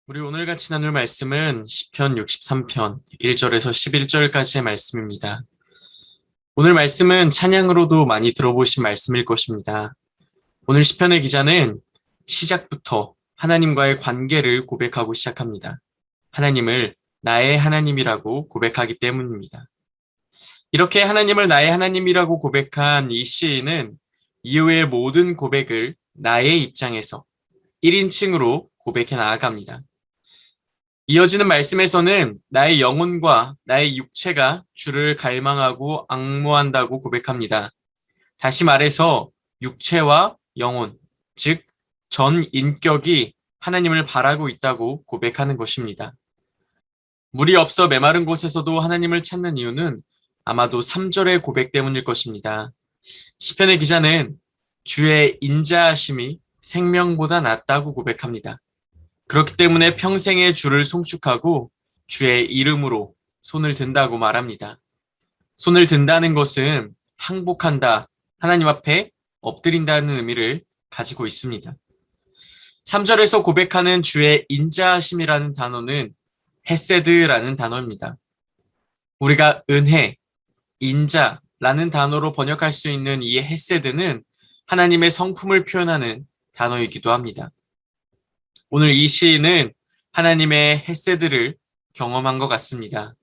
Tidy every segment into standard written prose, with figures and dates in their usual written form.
우리 오늘 같이 나눌 말씀은 시편 63편 1절에서 11절까지의 말씀입니다. 오늘 말씀은 찬양으로도 많이 들어보신 말씀일 것입니다. 오늘 시편의 기자는 시작부터 하나님과의 관계를 고백하고 시작합니다. 하나님을 나의 하나님이라고 고백하기 때문입니다. 이렇게 하나님을 나의 하나님이라고 고백한 이 시인은 이후의 모든 고백을 나의 입장에서 1인칭으로 고백해 나아갑니다. 이어지는 말씀에서는 나의 영혼과 나의 육체가 주를 갈망하고 앙모한다고 고백합니다. 다시 말해서 육체와 영혼, 즉, 전 인격이 하나님을 바라고 있다고 고백하는 것입니다. 물이 없어 메마른 곳에서도 하나님을 찾는 이유는 아마도 3절의 고백 때문일 것입니다. 시편의 기자는 주의 인자하심이 생명보다 낫다고 고백합니다. 그렇기 때문에 평생의 주를 송축하고 주의 이름으로 손을 든다고 말합니다. 손을 든다는 것은 항복한다, 하나님 앞에 엎드린다는 의미를 가지고 있습니다. 3절에서 고백하는 주의 인자하심이라는 단어는 헤세드라는 단어입니다. 우리가 은혜, 인자라는 단어로 번역할 수 있는 이 헤세드는 하나님의 성품을 표현하는 단어이기도 합니다. 오늘 이 시인은 하나님의 헤세드를 경험한 것 같습니다.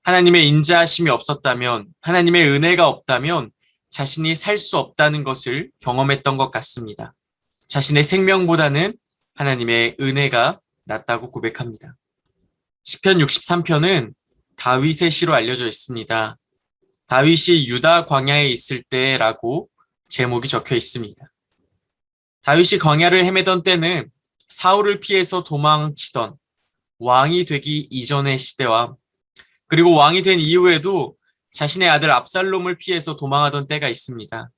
하나님의 인자하심이 없었다면, 하나님의 은혜가 없다면 자신이 살 수 없다는 것을 경험했던 것 같습니다. 자신의 생명보다는 하나님의 은혜가 낫다고 고백합니다. 시편 63편은 다윗의 시로 알려져 있습니다. 다윗이 유다 광야에 있을 때라고 제목이 적혀 있습니다. 다윗이 광야를 헤매던 때는 사울을 피해서 도망치던 왕이 되기 이전의 시대와 그리고 왕이 된 이후에도 자신의 아들 압살롬을 피해서 도망하던 때가 있습니다.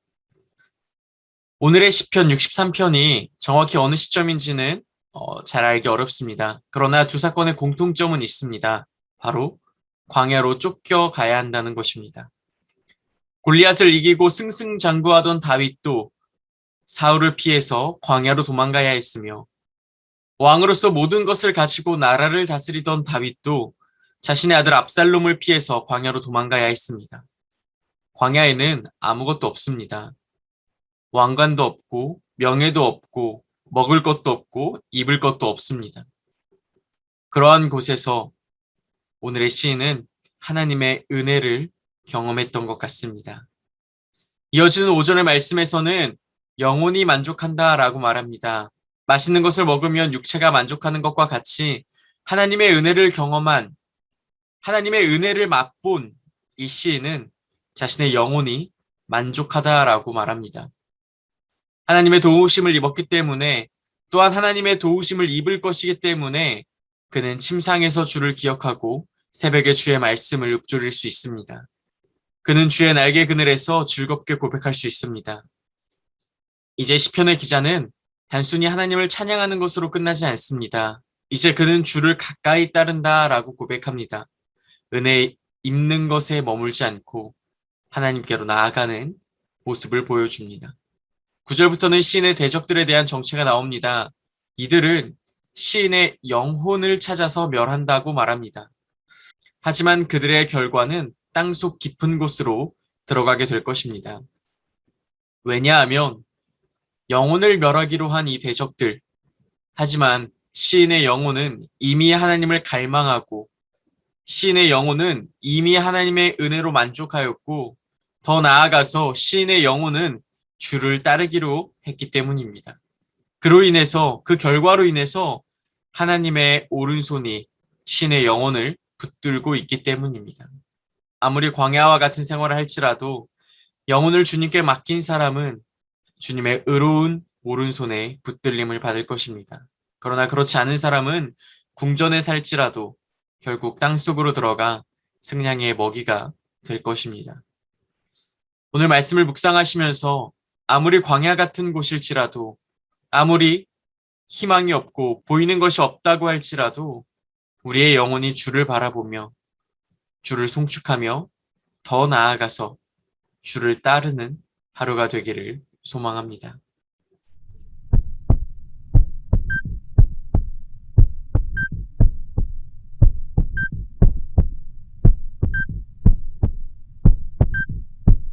오늘의 시편 63편이 정확히 어느 시점인지는 잘 알기 어렵습니다. 그러나 두 사건의 공통점은 있습니다. 바로 광야로 쫓겨가야 한다는 것입니다. 골리앗을 이기고 승승장구하던 다윗도 사울을 피해서 광야로 도망가야 했으며 왕으로서 모든 것을 가지고 나라를 다스리던 다윗도 자신의 아들 압살롬을 피해서 광야로 도망가야 했습니다. 광야에는 아무것도 없습니다. 왕관도 없고 명예도 없고 먹을 것도 없고 입을 것도 없습니다. 그러한 곳에서 오늘의 시인은 하나님의 은혜를 경험했던 것 같습니다. 이어지는 오전의 말씀에서는 영혼이 만족한다라고 말합니다. 맛있는 것을 먹으면 육체가 만족하는 것과 같이 하나님의 은혜를 경험한, 하나님의 은혜를 맛본 이 시인은 자신의 영혼이 만족하다라고 말합니다. 하나님의 도우심을 입었기 때문에 또한 하나님의 도우심을 입을 것이기 때문에 그는 침상에서 주를 기억하고 새벽에 주의 말씀을 읊조릴 수 있습니다. 그는 주의 날개 그늘에서 즐겁게 고백할 수 있습니다. 이제 시편의 기자는 단순히 하나님을 찬양하는 것으로 끝나지 않습니다. 이제 그는 주를 가까이 따른다라고 고백합니다. 은혜 입는 것에 머물지 않고 하나님께로 나아가는 모습을 보여줍니다. 9절부터는 시인의 대적들에 대한 정체가 나옵니다. 이들은 시인의 영혼을 찾아서 멸한다고 말합니다. 하지만 그들의 결과는 땅속 깊은 곳으로 들어가게 될 것입니다. 왜냐하면 영혼을 멸하기로 한 이 대적들, 하지만 시인의 영혼은 이미 하나님을 갈망하고 시인의 영혼은 이미 하나님의 은혜로 만족하였고 더 나아가서 시인의 영혼은 주를 따르기로 했기 때문입니다. 그로 인해서 그 결과로 인해서 하나님의 오른손이 시인의 영혼을 붙들고 있기 때문입니다. 아무리 광야와 같은 생활을 할지라도 영혼을 주님께 맡긴 사람은 주님의 의로운 오른손에 붙들림을 받을 것입니다. 그러나 그렇지 않은 사람은 궁전에 살지라도 결국 땅속으로 들어가 승냥이의 먹이가 될 것입니다. 오늘 말씀을 묵상하시면서 아무리 광야 같은 곳일지라도 아무리 희망이 없고 보이는 것이 없다고 할지라도 우리의 영혼이 주를 바라보며 주를 송축하며 더 나아가서 주를 따르는 하루가 되기를 소망합니다.